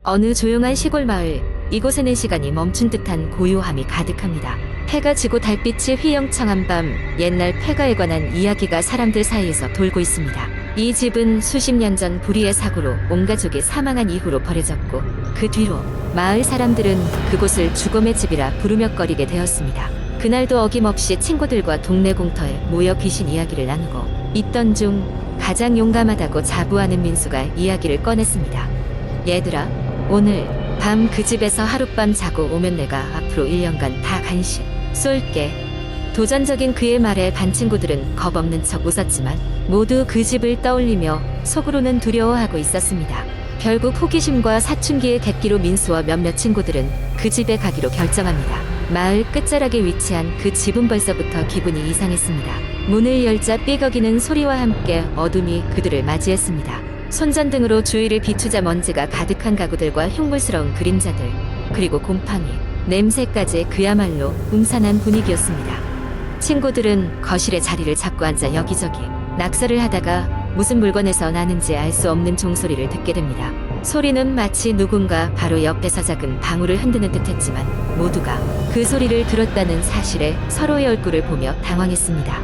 어느 조용한 시골 마을, 이곳에는 시간이 멈춘 듯한 고요함이 가득합니다. 해가 지고 달빛이 휘영청한 밤, 옛날 폐가에 관한 이야기가 사람들 사이에서 돌고 있습니다. 이 집은 수십 년 전 불의의 사고로 온 가족이 사망한 이후로 버려졌고, 그 뒤로 마을 사람들은 그곳을 죽음의 집이라 부르며거리게 되었습니다. 그날도 어김없이 친구들과 동네 공터에 모여 귀신 이야기를 나누고 있던 중 가장 용감하다고 자부하는 민수가 이야기를 꺼냈습니다. 얘들아, 오늘 밤 그 집에서 하룻밤 자고 오면 내가 앞으로 1년간 다 간식 쏠게. 도전적인 그의 말에 반 친구들은 겁없는 척 웃었지만 모두 그 집을 떠올리며 속으로는 두려워하고 있었습니다. 결국 호기심과 사춘기의 객기로 민수와 몇몇 친구들은 그 집에 가기로 결정합니다. 마을 끝자락에 위치한 그 집은 벌써부터 기분이 이상했습니다. 문을 열자 삐걱이는 소리와 함께 어둠이 그들을 맞이했습니다. 손전등으로 주위를 비추자 먼지가 가득한 가구들과 흉물스러운 그림자들, 그리고 곰팡이, 냄새까지 그야말로 음산한 분위기였습니다. 친구들은 거실에 자리를 잡고 앉아 여기저기 낙서를 하다가 무슨 물건에서 나는지 알 수 없는 종소리를 듣게 됩니다. 소리는 마치 누군가 바로 옆에서 작은 방울을 흔드는 듯했지만 모두가 그 소리를 들었다는 사실에 서로의 얼굴을 보며 당황했습니다.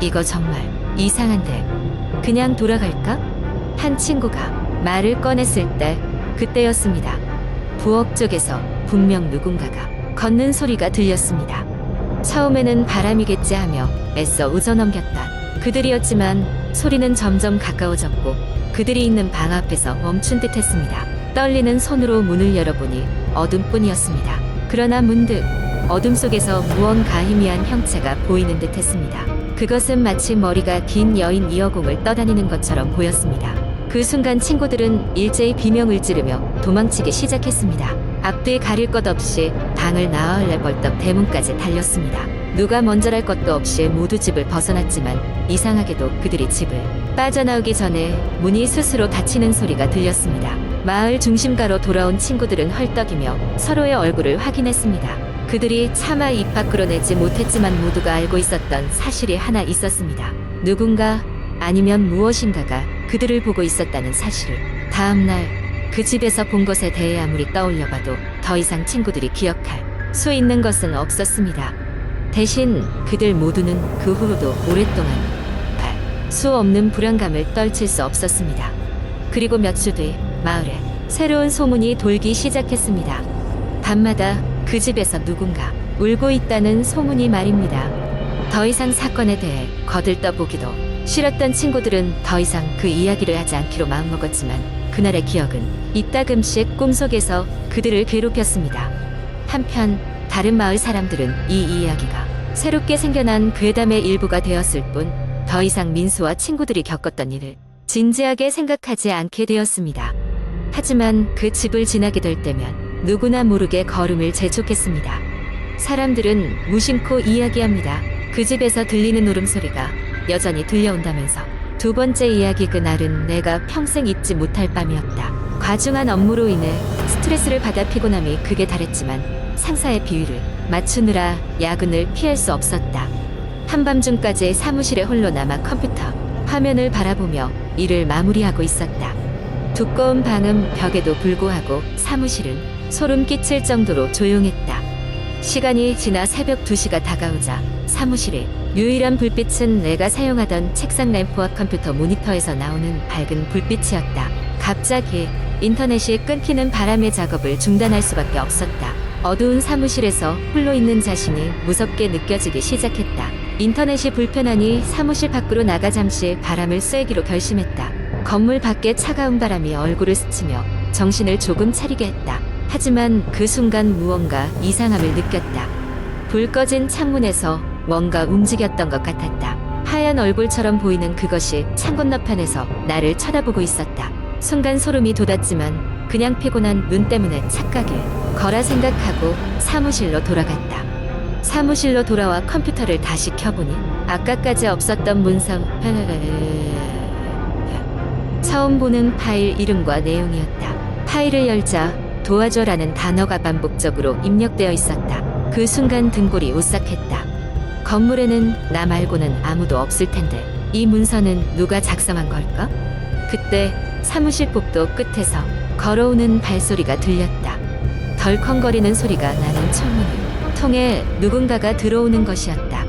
이거 정말 이상한데 그냥 돌아갈까? 한 친구가 말을 꺼냈을 때 그때였습니다. 부엌 쪽에서 분명 누군가가 걷는 소리가 들렸습니다. 처음에는 바람이겠지 하며 애써 웃어넘겼다. 그들이었지만 소리는 점점 가까워졌고 그들이 있는 방 앞에서 멈춘 듯 했습니다. 떨리는 손으로 문을 열어보니 어둠뿐이었습니다. 그러나 문득 어둠 속에서 무언가 희미한 형체가 보이는 듯 했습니다. 그것은 마치 머리가 긴 여인 이어공을 떠다니는 것처럼 보였습니다. 그 순간 친구들은 일제히 비명을 지르며 도망치기 시작했습니다. 앞뒤 가릴 것 없이 방을 나흘래 벌떡 대문까지 달렸습니다. 누가 먼저랄 것도 없이 모두 집을 벗어났지만 이상하게도 그들이 집을 빠져나오기 전에 문이 스스로 닫히는 소리가 들렸습니다. 마을 중심가로 돌아온 친구들은 헐떡이며 서로의 얼굴을 확인했습니다. 그들이 차마 입 밖으로 내지 못했지만 모두가 알고 있었던 사실이 하나 있었습니다. 누군가 아니면 무엇인가가 그들을 보고 있었다는 사실을. 다음날 그 집에서 본 것에 대해 아무리 떠올려봐도 더 이상 친구들이 기억할 수 있는 것은 없었습니다. 대신 그들 모두는 그 후로도 오랫동안 수 없는 불안감을 떨칠 수 없었습니다. 그리고 몇 주 뒤 마을에 새로운 소문이 돌기 시작했습니다. 밤마다 그 집에서 누군가 울고 있다는 소문이 말입니다. 더 이상 사건에 대해 거들떠보기도 싫었던 친구들은 더 이상 그 이야기를 하지 않기로 마음먹었지만 그날의 기억은 이따금씩 꿈속에서 그들을 괴롭혔습니다. 한편 다른 마을 사람들은 이 이야기가 새롭게 생겨난 괴담의 일부가 되었을 뿐 더 이상 민수와 친구들이 겪었던 일을 진지하게 생각하지 않게 되었습니다. 하지만 그 집을 지나게 될 때면 누구나 모르게 걸음을 재촉했습니다. 사람들은 무심코 이야기합니다. 그 집에서 들리는 울음소리가 여전히 들려온다면서. 두 번째 이야기, 그날은 내가 평생 잊지 못할 밤이었다. 과중한 업무로 인해 스트레스를 받아 피곤함이 극에 달했지만 상사의 비위를 맞추느라 야근을 피할 수 없었다. 한밤중까지 사무실에 홀로 남아 컴퓨터 화면을 바라보며 일을 마무리하고 있었다. 두꺼운 방음 벽에도 불구하고 사무실은 소름 끼칠 정도로 조용했다. 시간이 지나 새벽 2시가 다가오자 사무실의 유일한 불빛은 내가 사용하던 책상 램프와 컴퓨터 모니터에서 나오는 밝은 불빛이었다. 갑자기 인터넷이 끊기는 바람에 작업을 중단할 수밖에 없었다. 어두운 사무실에서 홀로 있는 자신이 무섭게 느껴지기 시작했다. 인터넷이 불편하니 사무실 밖으로 나가 잠시 바람을 쐬기로 결심했다. 건물 밖에 차가운 바람이 얼굴을 스치며 정신을 조금 차리게 했다. 하지만 그 순간 무언가 이상함을 느꼈다. 불 꺼진 창문에서 뭔가 움직였던 것 같았다. 하얀 얼굴처럼 보이는 그것이 창 건너편에서 나를 쳐다보고 있었다. 순간 소름이 돋았지만 그냥 피곤한 눈 때문에 착각일 거라 생각하고 사무실로 돌아갔다. 사무실로 돌아와 컴퓨터를 다시 켜보니 아까까지 없었던 문서, 처음 보는 파일 이름과 내용이었다. 파일을 열자 도와줘라는 단어가 반복적으로 입력되어 있었다. 그 순간 등골이 오싹했다. 건물에는 나 말고는 아무도 없을 텐데 이 문서는 누가 작성한 걸까? 그때 사무실 복도 끝에서 걸어오는 발소리가 들렸다. 덜컹거리는 소리가 나는 철문을 통해 누군가가 들어오는 것이었다.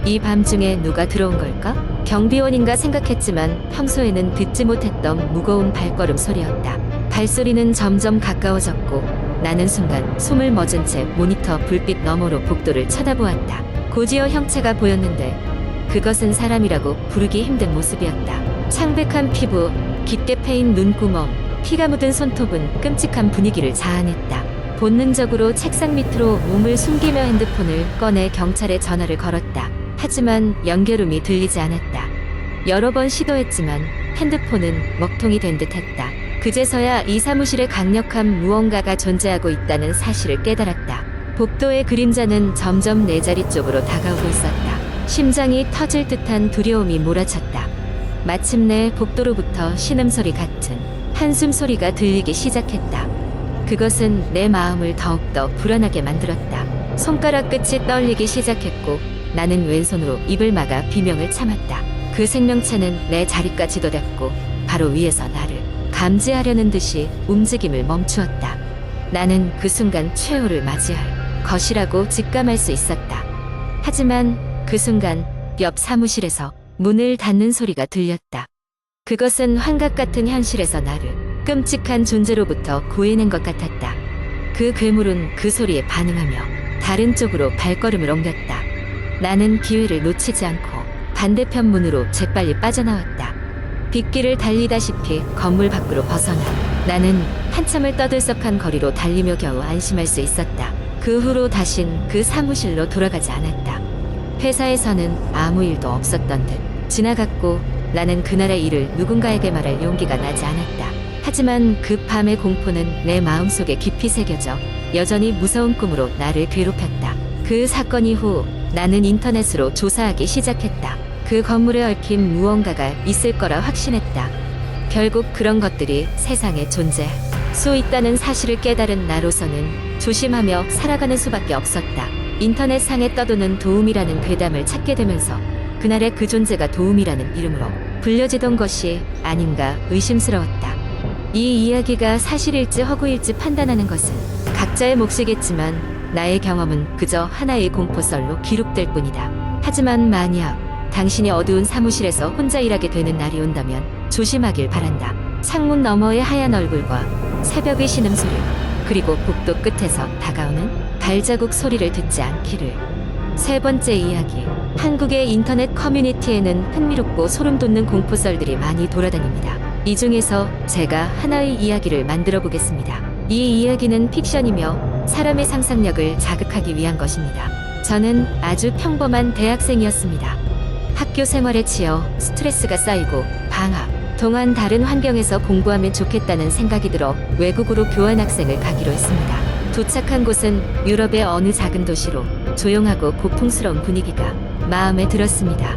이 밤중에 누가 들어온 걸까? 경비원인가 생각했지만 평소에는 듣지 못했던 무거운 발걸음 소리였다. 발소리는 점점 가까워졌고 나는 순간 숨을 멎은 채 모니터 불빛 너머로 복도를 쳐다보았다. 고지어 형체가 보였는데 그것은 사람이라고 부르기 힘든 모습이었다. 창백한 피부, 깊게 패인 눈구멍, 피가 묻은 손톱은 끔찍한 분위기를 자아냈다. 본능적으로 책상 밑으로 몸을 숨기며 핸드폰을 꺼내 경찰에 전화를 걸었다. 하지만 연결음이 들리지 않았다. 여러 번 시도했지만 핸드폰은 먹통이 된 듯했다. 그제서야 이 사무실에 강력한 무언가가 존재하고 있다는 사실을 깨달았다. 복도의 그림자는 점점 내 자리 쪽으로 다가오고 있었다. 심장이 터질 듯한 두려움이 몰아쳤다. 마침내 복도로부터 신음소리 같은 한숨 소리가 들리기 시작했다. 그것은 내 마음을 더욱더 불안하게 만들었다. 손가락 끝이 떨리기 시작했고 나는 왼손으로 입을 막아 비명을 참았다. 그 생명체는 내 자리까지 도닫고 바로 위에서 나를 감지하려는 듯이 움직임을 멈추었다. 나는 그 순간 최후를 맞이할 것이라고 직감할 수 있었다. 하지만 그 순간 옆 사무실에서 문을 닫는 소리가 들렸다. 그것은 환각 같은 현실에서 나를 끔찍한 존재로부터 구해낸 것 같았다. 그 괴물은 그 소리에 반응하며 다른 쪽으로 발걸음을 옮겼다. 나는 기회를 놓치지 않고 반대편 문으로 재빨리 빠져나왔다. 빗길을 달리다시피 건물 밖으로 벗어나 나는 한참을 떠들썩한 거리로 달리며 겨우 안심할 수 있었다. 그 후로 다신 그 사무실로 돌아가지 않았다. 회사에서는 아무 일도 없었던 듯 지나갔고 나는 그날의 일을 누군가에게 말할 용기가 나지 않았다. 하지만 그 밤의 공포는 내 마음속에 깊이 새겨져 여전히 무서운 꿈으로 나를 괴롭혔다. 그 사건 이후 나는 인터넷으로 조사하기 시작했다. 그 건물에 얽힌 무언가가 있을 거라 확신했다. 결국 그런 것들이 세상에 존재할 수 있다는 사실을 깨달은 나로서는 조심하며 살아가는 수밖에 없었다. 인터넷상에 떠도는 도움이라는 괴담을 찾게 되면서 그날의 그 존재가 도움이라는 이름으로 불려지던 것이 아닌가 의심스러웠다. 이 이야기가 사실일지 허구일지 판단하는 것은 각자의 몫이겠지만 나의 경험은 그저 하나의 공포썰로 기록될 뿐이다. 하지만 만약 당신이 어두운 사무실에서 혼자 일하게 되는 날이 온다면 조심하길 바란다. 창문 너머의 하얀 얼굴과 새벽의 신음소리, 그리고 복도 끝에서 다가오는 발자국 소리를 듣지 않기를. 세 번째 이야기. 한국의 인터넷 커뮤니티에는 흥미롭고 소름 돋는 공포썰들이 많이 돌아다닙니다. 이 중에서 제가 하나의 이야기를 만들어 보겠습니다. 이 이야기는 픽션이며 사람의 상상력을 자극하기 위한 것입니다. 저는 아주 평범한 대학생이었습니다. 학교 생활에 치여 스트레스가 쌓이고 방학 동안 다른 환경에서 공부하면 좋겠다는 생각이 들어 외국으로 교환학생을 가기로 했습니다. 도착한 곳은 유럽의 어느 작은 도시로 조용하고 고풍스러운 분위기가 마음에 들었습니다.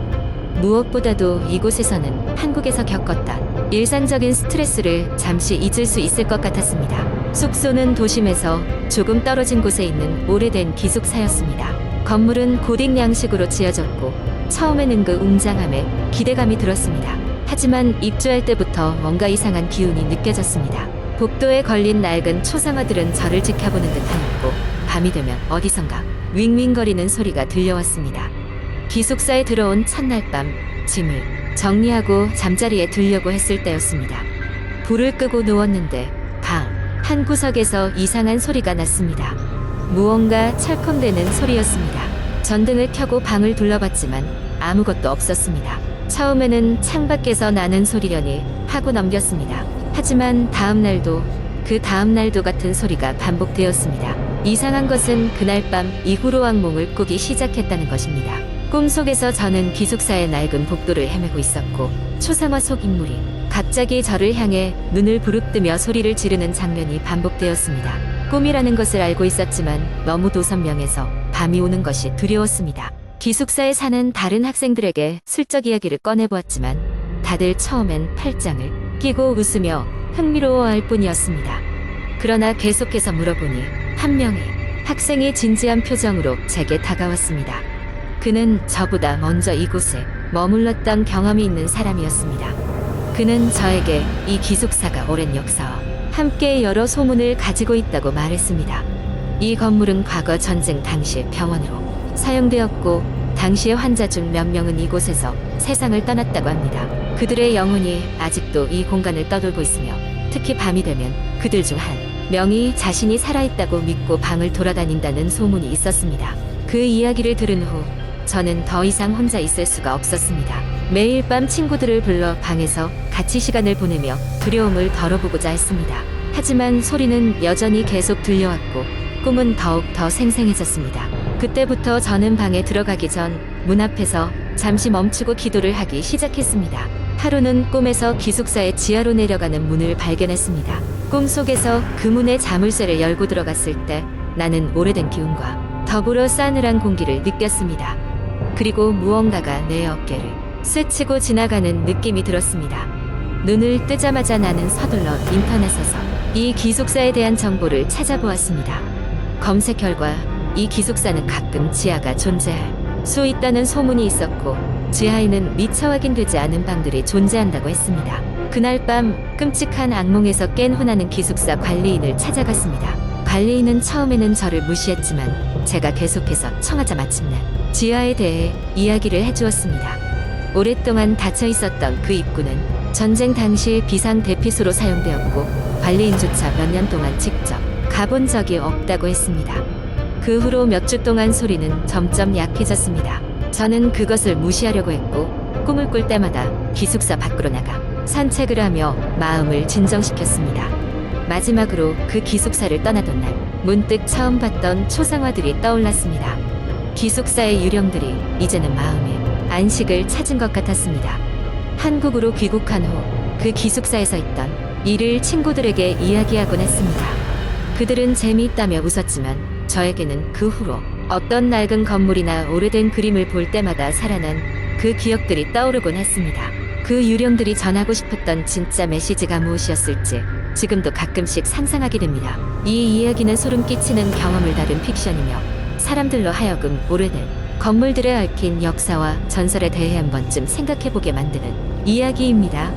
무엇보다도 이곳에서는 한국에서 겪었던 일상적인 스트레스를 잠시 잊을 수 있을 것 같았습니다. 숙소는 도심에서 조금 떨어진 곳에 있는 오래된 기숙사였습니다. 건물은 고딕 양식으로 지어졌고 처음에는 그 웅장함에 기대감이 들었습니다. 하지만 입주할 때부터 뭔가 이상한 기운이 느껴졌습니다. 복도에 걸린 낡은 초상화들은 저를 지켜보는 듯하였고 밤이 되면 어디선가 윙윙거리는 소리가 들려왔습니다. 기숙사에 들어온 첫날 밤 짐을 정리하고 잠자리에 들려고 했을 때였습니다. 불을 끄고 누웠는데 방 한 구석에서 이상한 소리가 났습니다. 무언가 철컹대는 소리였습니다. 전등을 켜고 방을 둘러봤지만 아무것도 없었습니다. 처음에는 창밖에서 나는 소리려니 하고 넘겼습니다. 하지만 다음날도 그 다음날도 같은 소리가 반복되었습니다. 이상한 것은 그날 밤 이후로 악몽을 꾸기 시작했다는 것입니다. 꿈속에서 저는 기숙사의 낡은 복도를 헤매고 있었고 초상화 속 인물이 갑자기 저를 향해 눈을 부릅뜨며 소리를 지르는 장면이 반복되었습니다. 꿈이라는 것을 알고 있었지만 너무도 선명해서 밤이 오는 것이 두려웠습니다. 기숙사에 사는 다른 학생들에게 슬쩍 이야기를 꺼내보았지만 다들 처음엔 팔짱을 끼고 웃으며 흥미로워할 뿐이었습니다. 그러나 계속해서 물어보니 한 명의 학생이 진지한 표정으로 제게 다가왔습니다. 그는 저보다 먼저 이곳에 머물렀던 경험이 있는 사람이었습니다. 그는 저에게 이 기숙사가 오랜 역사와 함께 여러 소문을 가지고 있다고 말했습니다. 이 건물은 과거 전쟁 당시 병원으로 사용되었고 당시의 환자 중 몇 명은 이곳에서 세상을 떠났다고 합니다. 그들의 영혼이 아직도 이 공간을 떠돌고 있으며 특히 밤이 되면 그들 중 한 명이 자신이 살아있다고 믿고 방을 돌아다닌다는 소문이 있었습니다. 그 이야기를 들은 후 저는 더 이상 혼자 있을 수가 없었습니다. 매일 밤 친구들을 불러 방에서 같이 시간을 보내며 두려움을 덜어보고자 했습니다. 하지만 소리는 여전히 계속 들려왔고 꿈은 더욱 더 생생해졌습니다. 그때부터 저는 방에 들어가기 전 문 앞에서 잠시 멈추고 기도를 하기 시작했습니다. 하루는 꿈에서 기숙사의 지하로 내려가는 문을 발견했습니다. 꿈속에서 그 문의 자물쇠를 열고 들어갔을 때 나는 오래된 기운과 더불어 싸늘한 공기를 느꼈습니다. 그리고 무언가가 내 어깨를 스치고 지나가는 느낌이 들었습니다. 눈을 뜨자마자 나는 서둘러 인터넷에서 이 기숙사에 대한 정보를 찾아보았습니다. 검색 결과 이 기숙사는 가끔 지하가 존재할 수 있다는 소문이 있었고 지하에는 미처 확인되지 않은 방들이 존재한다고 했습니다. 그날 밤 끔찍한 악몽에서 깬 후 나는 기숙사 관리인을 찾아갔습니다. 관리인은 처음에는 저를 무시했지만 제가 계속해서 청하자 마침내 지하에 대해 이야기를 해주었습니다. 오랫동안 닫혀 있었던 그 입구는 전쟁 당시 비상 대피소로 사용되었고 관리인조차 몇 년 동안 직접 가본 적이 없다고 했습니다. 그 후로 몇 주 동안 소리는 점점 약해졌습니다. 저는 그것을 무시하려고 했고 꿈을 꿀 때마다 기숙사 밖으로 나가 산책을 하며 마음을 진정시켰습니다. 마지막으로 그 기숙사를 떠나던 날 문득 처음 봤던 초상화들이 떠올랐습니다. 기숙사의 유령들이 이제는 마음의 안식을 찾은 것 같았습니다. 한국으로 귀국한 후 그 기숙사에서 있던 일을 친구들에게 이야기하곤 했습니다. 그들은 재미있다며 웃었지만 저에게는 그 후로 어떤 낡은 건물이나 오래된 그림을 볼 때마다 살아난 그 기억들이 떠오르곤 했습니다. 그 유령들이 전하고 싶었던 진짜 메시지가 무엇이었을지 지금도 가끔씩 상상하게 됩니다. 이 이야기는 소름 끼치는 경험을 다룬 픽션이며 사람들로 하여금 오래된 건물들에 얽힌 역사와 전설에 대해 한 번쯤 생각해보게 만드는 이야기입니다.